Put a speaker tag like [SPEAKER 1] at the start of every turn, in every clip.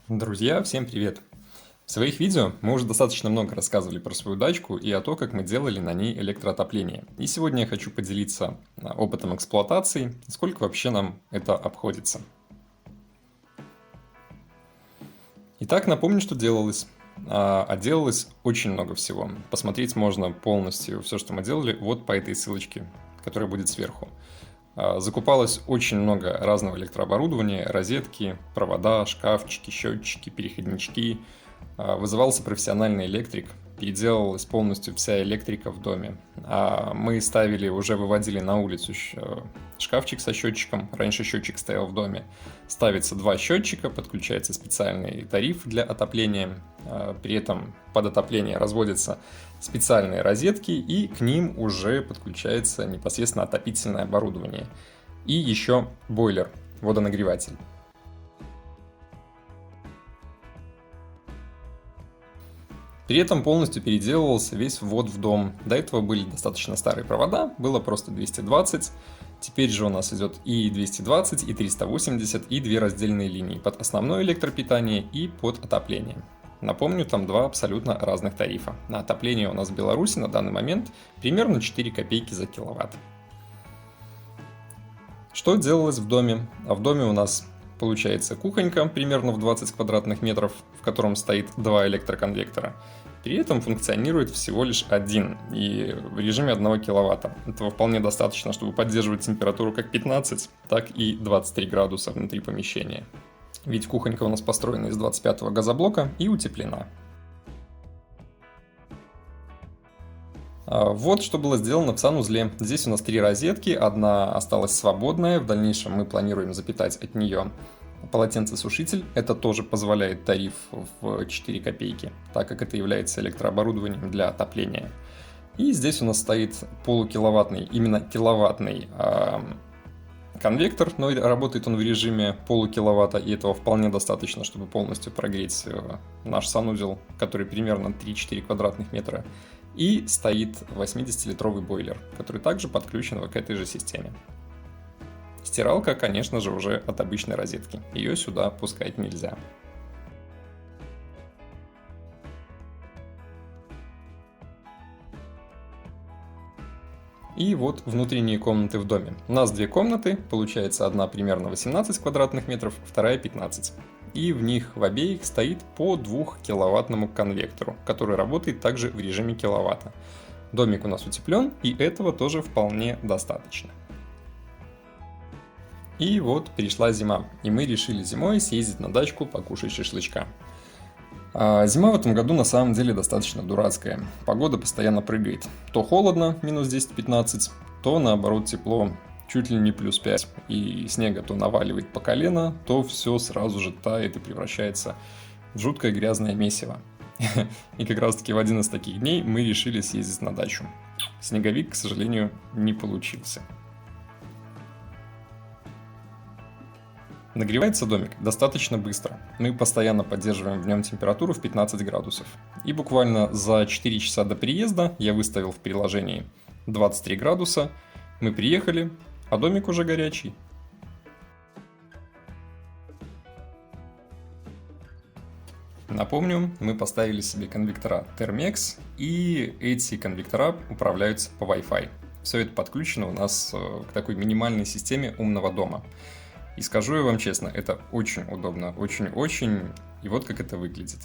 [SPEAKER 1] Друзья, всем привет! В своих видео мы уже достаточно много рассказывали про свою дачку и о том, как мы делали на ней электроотопление. И сегодня я хочу поделиться опытом эксплуатации, сколько вообще нам это обходится. Итак, напомню, что делалось. А делалось очень много всего. Посмотреть можно полностью все, что мы делали, вот по этой ссылочке, которая будет сверху. Закупалось очень много разного электрооборудования, розетки, провода, шкафчики, счетчики, переходнички. Вызывался профессиональный электрик, переделалась полностью вся электрика в доме. Мы ставили, уже выводили на улицу шкафчик со счетчиком. Раньше счетчик стоял в доме. Ставится два счетчика, подключается специальный тариф для отопления. При этом под отопление разводятся специальные розетки, и к ним уже подключается непосредственно отопительное оборудование. И еще бойлер, водонагреватель. При этом полностью переделывался весь ввод в дом. До этого были достаточно старые провода, было просто 220. Теперь же у нас идет и 220, и 380, и две раздельные линии под основное электропитание и под отопление. Напомню, там два абсолютно разных тарифа. На отопление у нас в Беларуси на данный момент примерно 4 копейки за киловатт. Что делалось в доме? В доме у нас получается кухонька примерно в 20 квадратных метров, в котором стоит два электроконвектора. При этом функционирует всего лишь один, и в режиме 1 киловатта. Этого вполне достаточно, чтобы поддерживать температуру как 15, так и 23 градуса внутри помещения. Ведь кухонька у нас построена из 25-го газоблока и утеплена. Вот что было сделано в санузле. Здесь у нас 3 розетки, одна осталась свободная, в дальнейшем мы планируем запитать от нее полотенцесушитель. Это тоже позволяет тариф в 4 копейки, так как это является электрооборудованием для отопления. И здесь у нас стоит полукиловаттный, именно киловаттный конвектор, но работает он в режиме полукиловатта, и этого вполне достаточно, чтобы полностью прогреть наш санузел, который примерно 3-4 квадратных метра. И стоит 80-литровый бойлер, который также подключен к этой же системе. Стиралка, конечно же, уже от обычной розетки. Ее сюда пускать нельзя. И вот внутренние комнаты в доме. У нас две комнаты, получается одна примерно 18 квадратных метров, вторая 15. И в них в обеих стоит по 2-киловаттному конвектору, который работает также в режиме киловатта. Домик у нас утеплен, и этого тоже вполне достаточно. И вот пришла зима, и мы решили зимой съездить на дачку покушать шашлычка. Зима в этом году на самом деле достаточно дурацкая. Погода постоянно прыгает. То холодно, минус 10-15, то наоборот тепло, чуть ли не плюс 5. И снега то наваливает по колено, то все сразу же тает и превращается в жуткое грязное месиво. И как раз таки в один из таких дней мы решили съездить на дачу. Снеговик, к сожалению, не получился. Нагревается домик достаточно быстро. Мы постоянно поддерживаем в нем температуру в 15 градусов. И буквально за 4 часа до приезда я выставил в приложении 23 градуса. Мы приехали, а домик уже горячий. Напомню, мы поставили себе конвектора Thermex, и эти конвектора управляются по Wi-Fi. Все это подключено у нас к такой минимальной системе умного дома. И скажу я вам честно, это очень удобно, очень-очень, и вот как это выглядит.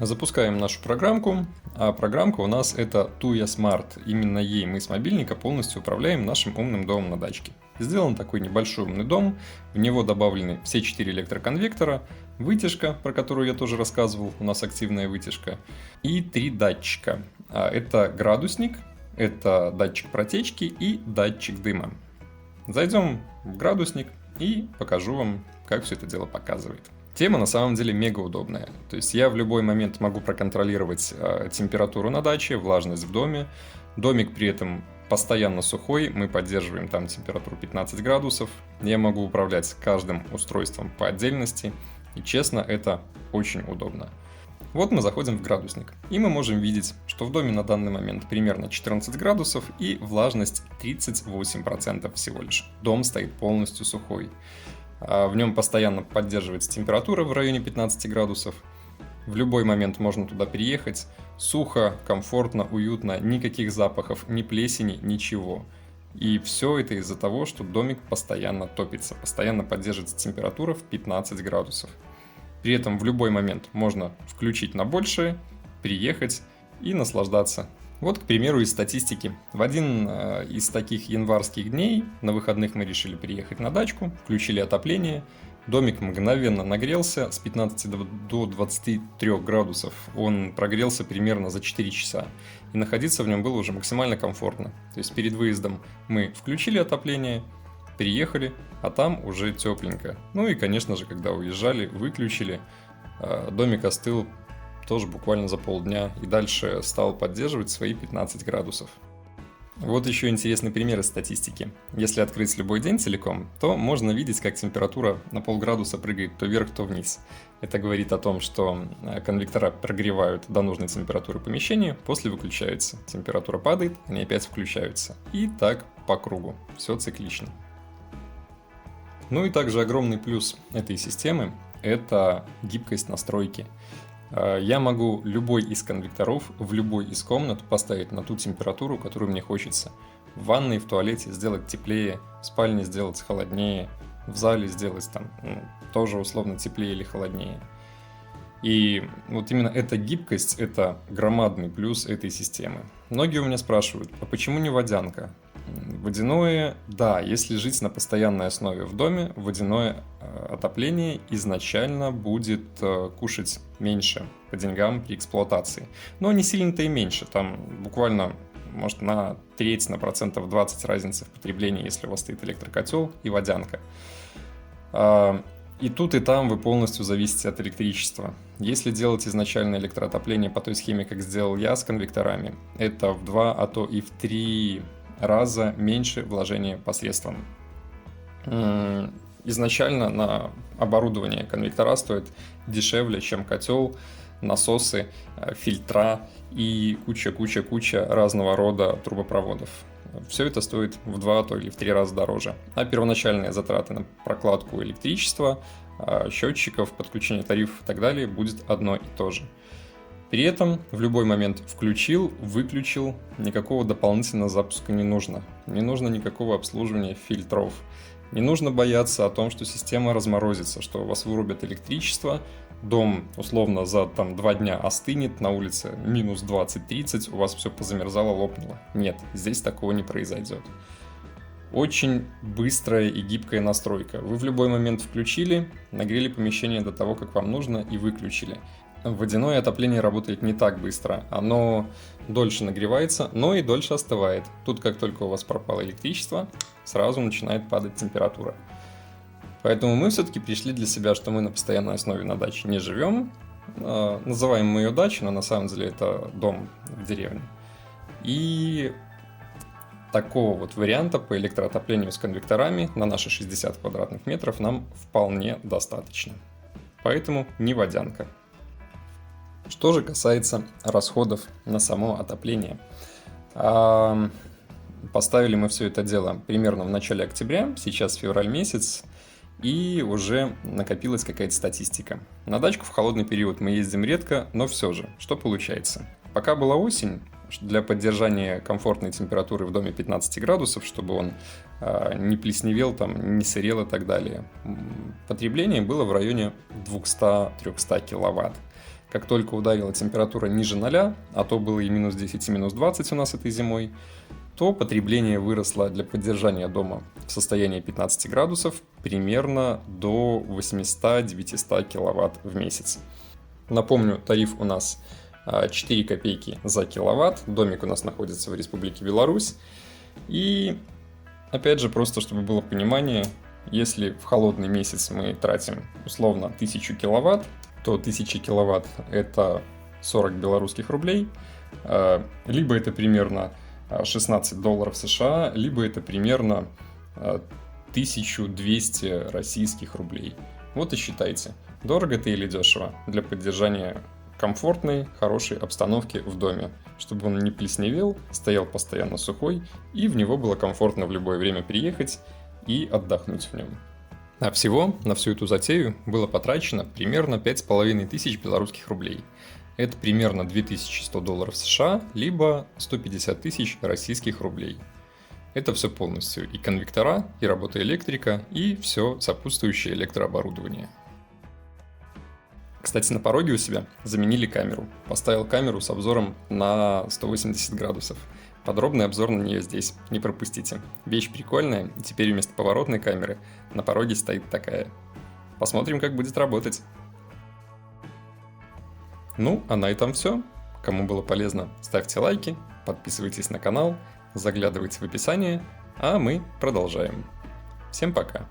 [SPEAKER 1] Запускаем нашу программку, а программка у нас это Tuya Smart. Именно ей мы с мобильника полностью управляем нашим умным домом на дачке. Сделан такой небольшой умный дом, в него добавлены все 4 электроконвектора, вытяжка, про которую я тоже рассказывал, у нас активная вытяжка, и 3 датчика. Это градусник, это датчик протечки и датчик дыма. Зайдем в градусник и покажу вам, как все это дело показывает. Тема на самом деле мега удобная. То есть я в любой момент могу проконтролировать температуру на даче, влажность в доме. Домик при этом постоянно сухой, мы поддерживаем там температуру 15 градусов. Я могу управлять каждым устройством по отдельности. И честно, это очень удобно. Вот мы заходим в градусник, и мы можем видеть, что в доме на данный момент примерно 14 градусов и влажность 38% всего лишь. Дом стоит полностью сухой. В нем постоянно поддерживается температура в районе 15 градусов. В любой момент можно туда переехать. Сухо, комфортно, уютно, никаких запахов, ни плесени, ничего. И все это из-за того, что домик постоянно топится, постоянно поддерживается температура в 15 градусов. При этом в любой момент можно включить на большее, приехать и наслаждаться. Вот, к примеру, из статистики. В один из таких январских дней на выходных мы решили приехать на дачку, включили отопление. Домик мгновенно нагрелся с 15 до 23 градусов. Он прогрелся примерно за 4 часа. И находиться в нем было уже максимально комфортно. То есть перед выездом мы включили отопление, приехали, а там уже тепленько. Ну и, конечно же, когда уезжали, выключили. Домик остыл тоже буквально за полдня и дальше стал поддерживать свои 15 градусов. Вот еще интересный пример из статистики. Если открыть любой день целиком, то можно видеть, как температура на полградуса прыгает то вверх, то вниз. Это говорит о том, что конвектора прогревают до нужной температуры помещения, после выключаются. Температура падает, они опять включаются. И так по кругу. Все циклично. Ну и также огромный плюс этой системы – это гибкость настройки. Я могу любой из конвекторов в любой из комнат поставить на ту температуру, которую мне хочется. В ванной, в туалете сделать теплее, в спальне сделать холоднее, в зале сделать там тоже условно теплее или холоднее. И вот именно эта гибкость – это громадный плюс этой системы. Многие у меня спрашивают, а почему не водянка? Водяное, да, если жить на постоянной основе в доме, водяное отопление изначально будет кушать меньше по деньгам при эксплуатации. Но не сильно-то и меньше, там буквально, может, на треть, на процентов 20 разницы в потреблении, если у вас стоит электрокотел и водянка. И тут, и там вы полностью зависите от электричества. Если делать изначально электроотопление по той схеме, как сделал я с конвекторами, это в 2, а то и в 3 раза меньше вложения по средствам. Изначально на оборудование конвектора стоит дешевле, чем котел, насосы, фильтра и куча разного рода трубопроводов. Все это стоит в 2, а то или в 3 раза дороже. А первоначальные затраты на прокладку электричества, счетчиков, подключение тарифов и так далее будет одно и то же. При этом в любой момент включил, выключил, никакого дополнительного запуска не нужно. Не нужно никакого обслуживания фильтров. Не нужно бояться о том, что система разморозится, что у вас вырубят электричество, дом условно за 2 дня остынет, на улице минус 20-30, у вас все позамерзало, лопнуло. Нет, здесь такого не произойдет. Очень быстрая и гибкая настройка. Вы в любой момент включили, нагрели помещение до того, как вам нужно, и выключили. Водяное отопление работает не так быстро, оно дольше нагревается, но и дольше остывает. Тут как только у вас пропало электричество, сразу начинает падать температура. Поэтому мы все-таки пришли для себя, что мы на постоянной основе на даче не живем. Называем мы ее дачей, но на самом деле это дом в деревне. И такого вот варианта по электроотоплению с конвекторами на наши 60 квадратных метров нам вполне достаточно. Поэтому не водянка. Что же касается расходов на само отопление. Поставили мы все это дело примерно в начале октября, сейчас февраль месяц, и уже накопилась какая-то статистика. На дачку в холодный период мы ездим редко, но все же, что получается? Пока была осень, для поддержания комфортной температуры в доме 15 градусов, чтобы он не плесневел, не сырел и так далее, потребление было в районе 200-300 киловатт. Как только ударила температура ниже 0, а то было и минус 10, и минус 20 у нас этой зимой, то потребление выросло для поддержания дома в состоянии 15 градусов примерно до 800-900 киловатт в месяц. Напомню, тариф у нас 4 копейки за киловатт, домик у нас находится в Республике Беларусь. И опять же, просто чтобы было понимание, если в холодный месяц мы тратим условно 1000 киловатт, то 1000 киловатт это 40 белорусских рублей, либо это примерно $16 США, либо это примерно 1200 российских рублей. Вот и считайте, дорого это или дешево для поддержания комфортной, хорошей обстановки в доме, чтобы он не плесневел, стоял постоянно сухой и в него было комфортно в любое время приехать и отдохнуть в нем. А всего на всю эту затею было потрачено примерно 5500 белорусских рублей. Это примерно 2100 долларов США, либо 150 тысяч российских рублей. Это все полностью: и конвектора, и работа электрика, и все сопутствующее электрооборудование. Кстати, на пороге у себя заменили камеру. Поставил камеру с обзором на 180 градусов. Подробный обзор на нее здесь, не пропустите. Вещь прикольная, и теперь вместо поворотной камеры на пороге стоит такая. Посмотрим, как будет работать. Ну, а на этом все. Кому было полезно, ставьте лайки, подписывайтесь на канал, заглядывайте в описание, а мы продолжаем. Всем пока!